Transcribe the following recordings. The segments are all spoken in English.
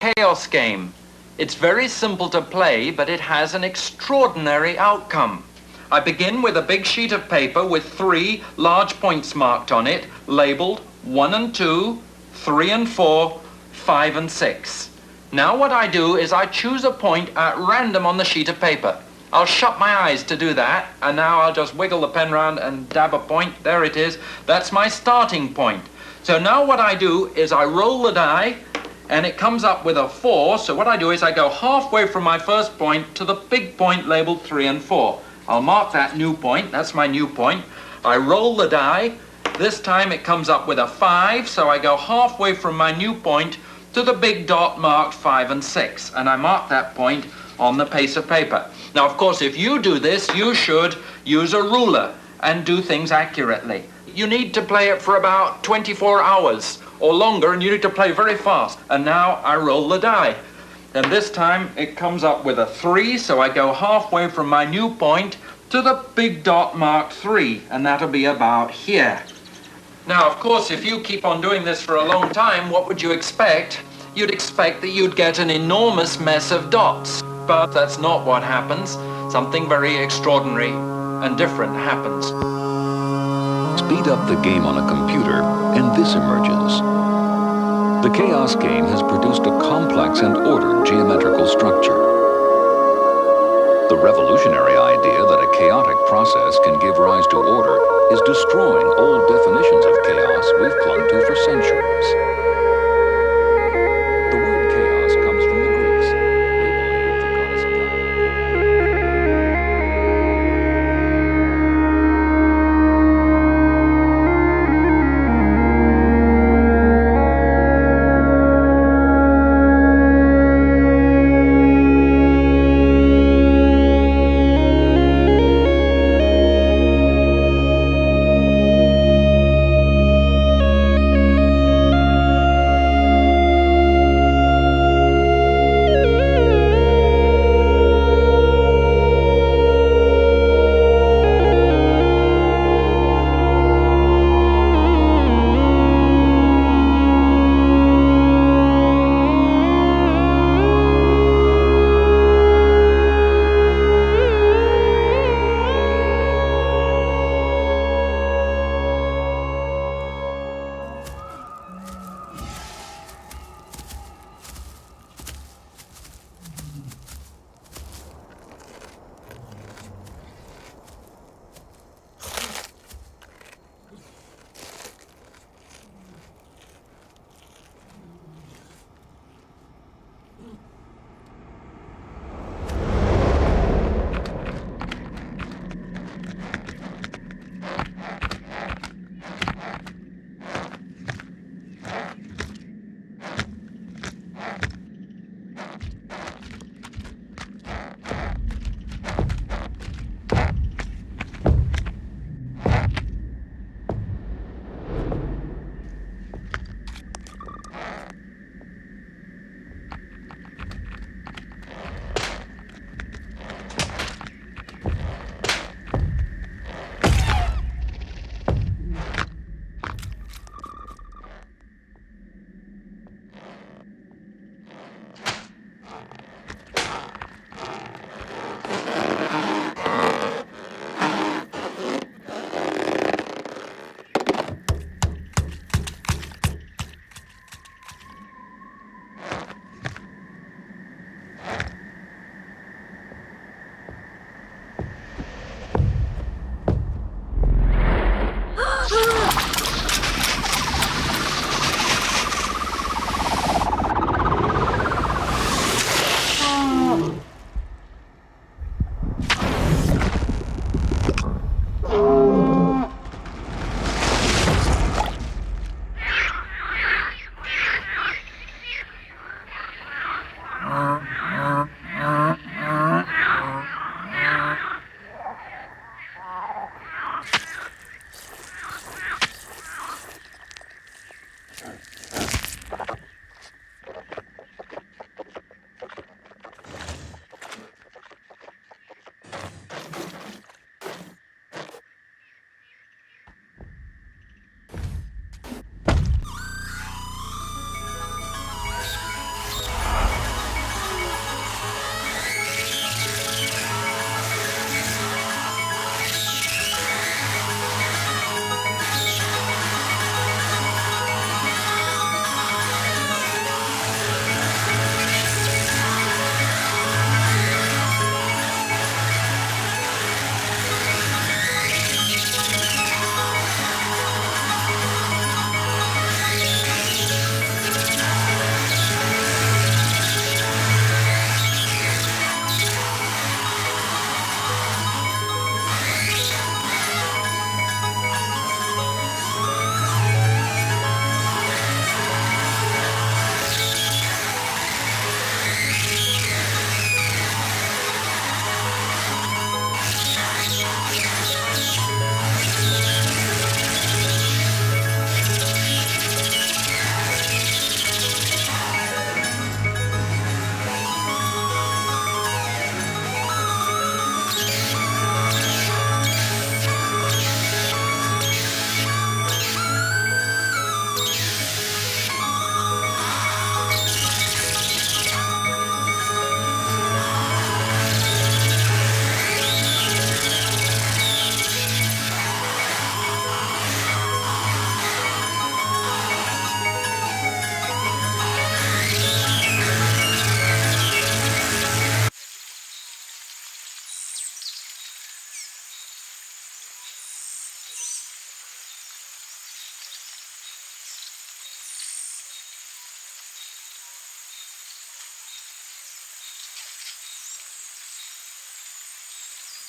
chaos game. It's very simple to play, but it has an extraordinary outcome. I begin with a big sheet of paper with 3 large points marked on it, labeled 1 and 2, 3 and 4, 5 and 6. Now what I do is I choose a point at random on the sheet of paper. I'll shut my eyes to do that, and now I'll just wiggle the pen round and dab a point. There it is. That's my starting point. So now what I do is I roll the die, and it comes up with a 4. So what I do is I go halfway from my first point to the big point labeled 3 and 4. I'll mark that new point. That's my new point. I roll the die. This time it comes up with a 5, so I go halfway from my new point to the big dot marked 5 and 6, and I mark that point on the piece of paper. Now, of course, if you do this, you should use a ruler and do things accurately. You need to play it for about 24 hours or longer, and you need to play very fast. And now I roll the die. And this time it comes up with a 3, so I go halfway from my new point to the big dot marked 3, and that'll be about here. Now, of course, if you keep on doing this for a long time, what would you expect? You'd expect that you'd get an enormous mess of dots. But that's not what happens. Something very extraordinary and different happens. Speed up the game on a computer, and this emerges. The chaos game has produced a complex and ordered geometrical structure. The revolutionary idea that a chaotic process can give rise to order is destroying old definitions of chaos we've clung to for centuries. The word chaos comes from the Greeks. They believed the goddess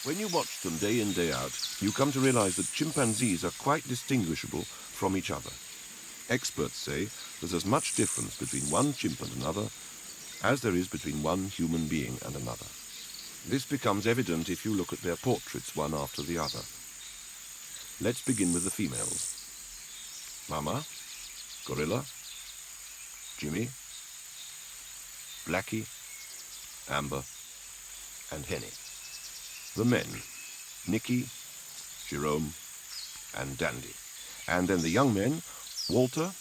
When you watch them day in, day out, you come to realize that chimpanzees are quite distinguishable from each other. Experts say there's as much difference between one chimp and another as there is between one human being and another. This becomes evident if you look at their portraits one after the other. Let's begin with the females. Mama, Gorilla, Jimmy, Blackie, Amber, and Henny. The men, Nicky, Jerome, and Dandy. And then the young men, Walter,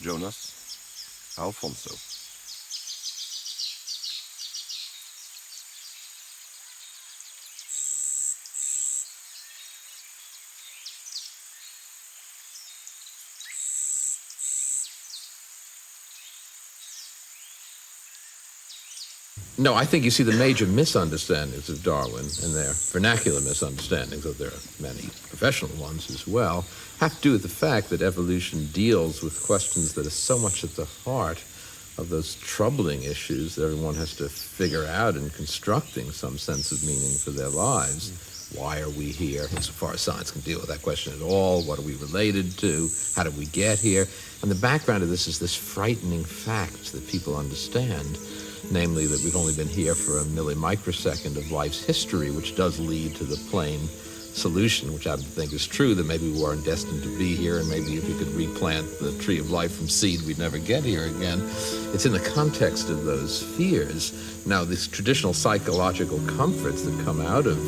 Jonas, Alfonso. No, I think you see the major misunderstandings of Darwin, and their vernacular misunderstandings, though there are many professional ones as well, have to do with the fact that evolution deals with questions that are so much at the heart of those troubling issues that everyone has to figure out in constructing some sense of meaning for their lives. Why are we here? Insofar as science can deal with that question at all, what are we related to? How did we get here? And the background of this is this frightening fact that people understand, namely that we've only been here for a millimicrosecond of life's history, which does lead to the plain solution, which I think is true, that maybe we weren't destined to be here, and maybe if you could replant the tree of life from seed, we'd never get here again. It's in the context of those fears. Now, these traditional psychological comforts that come out of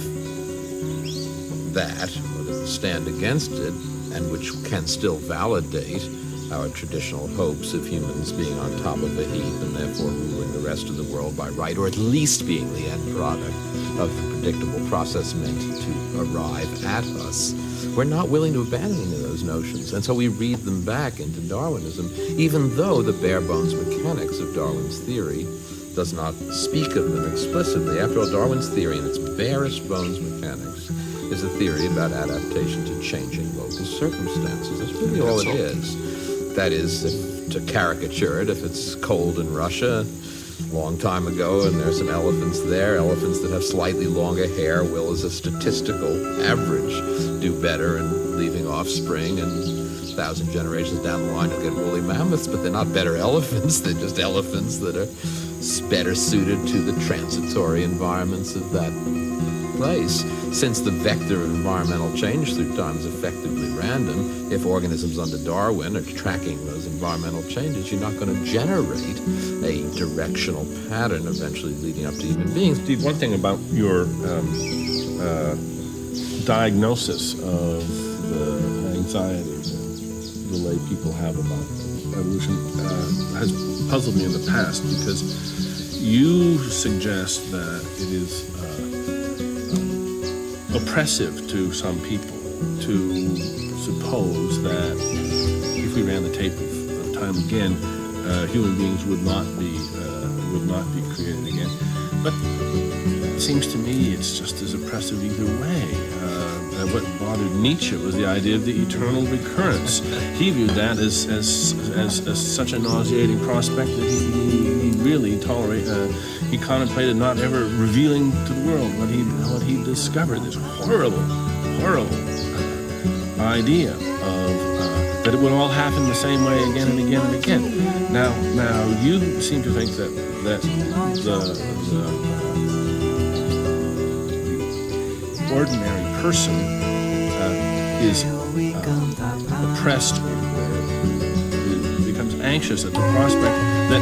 that, or that stand against it, and which can still validate our traditional hopes of humans being on top of a heap and therefore ruling the rest of the world by right, or at least being the end product of the predictable process meant to arrive at us. We're not willing to abandon any of those notions, and so we read them back into Darwinism, even though the bare bones mechanics of Darwin's theory does not speak of them explicitly. After all, Darwin's theory in its barest bones mechanics is a theory about adaptation to changing local circumstances. That's really all it is. That is, to caricature it, if it's cold in Russia a long time ago and there's some elephants there, elephants that have slightly longer hair will, as a statistical average, do better in leaving offspring, and 1,000 generations down the line you'll get woolly mammoths, but they're not better elephants, they're just elephants that are better suited to the transitory environments of that place. Since the vector of environmental change through time is effectively random, if organisms under Darwin are tracking those environmental changes, you're not going to generate a directional pattern eventually leading up to human beings. Steve, one thing about your diagnosis of the anxiety the lay people have about evolution has puzzled me in the past, because you suggest that it is oppressive to some people to suppose that if we ran the tape of time again, human beings would not be created again. But it seems to me it's just as oppressive either way. What bothered Nietzsche was the idea of the eternal recurrence. He viewed that as such a nauseating prospect that he really he contemplated not ever revealing to the world what he discovered. This horrible idea of that it would all happen the same way again and again and again. Now you seem to think that the ordinary person is oppressed or becomes anxious at the prospect that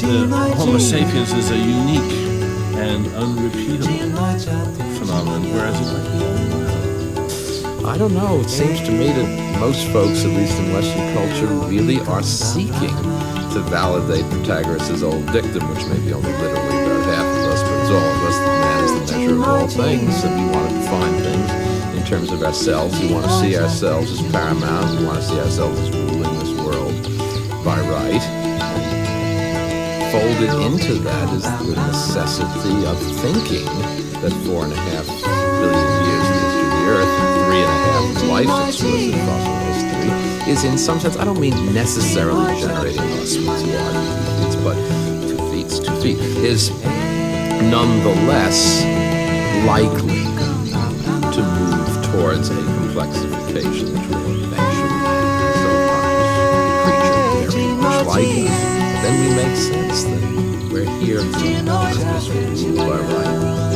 the Homo sapiens is a unique and unrepeatable phenomenon, whereas I don't know. It seems to me that most folks, at least in Western culture, really are seeking to validate Protagoras' old dictum, which may be only literally about half of us, but it's all of us, that man is the measure of all things, and we want to define things in terms of ourselves. We want to see ourselves as paramount. We want to see ourselves as ruling this world by right. Folded into that is the necessity of thinking that 4.5 billion years in the history of the Earth and 3.5 of life's explicit fossil history is, in some sense, I don't mean necessarily generating us with 2 feet, but 2 feet, is nonetheless likely to move towards a complexification that will eventually become a creature very much like us, then we make sense that we're here to rule our right.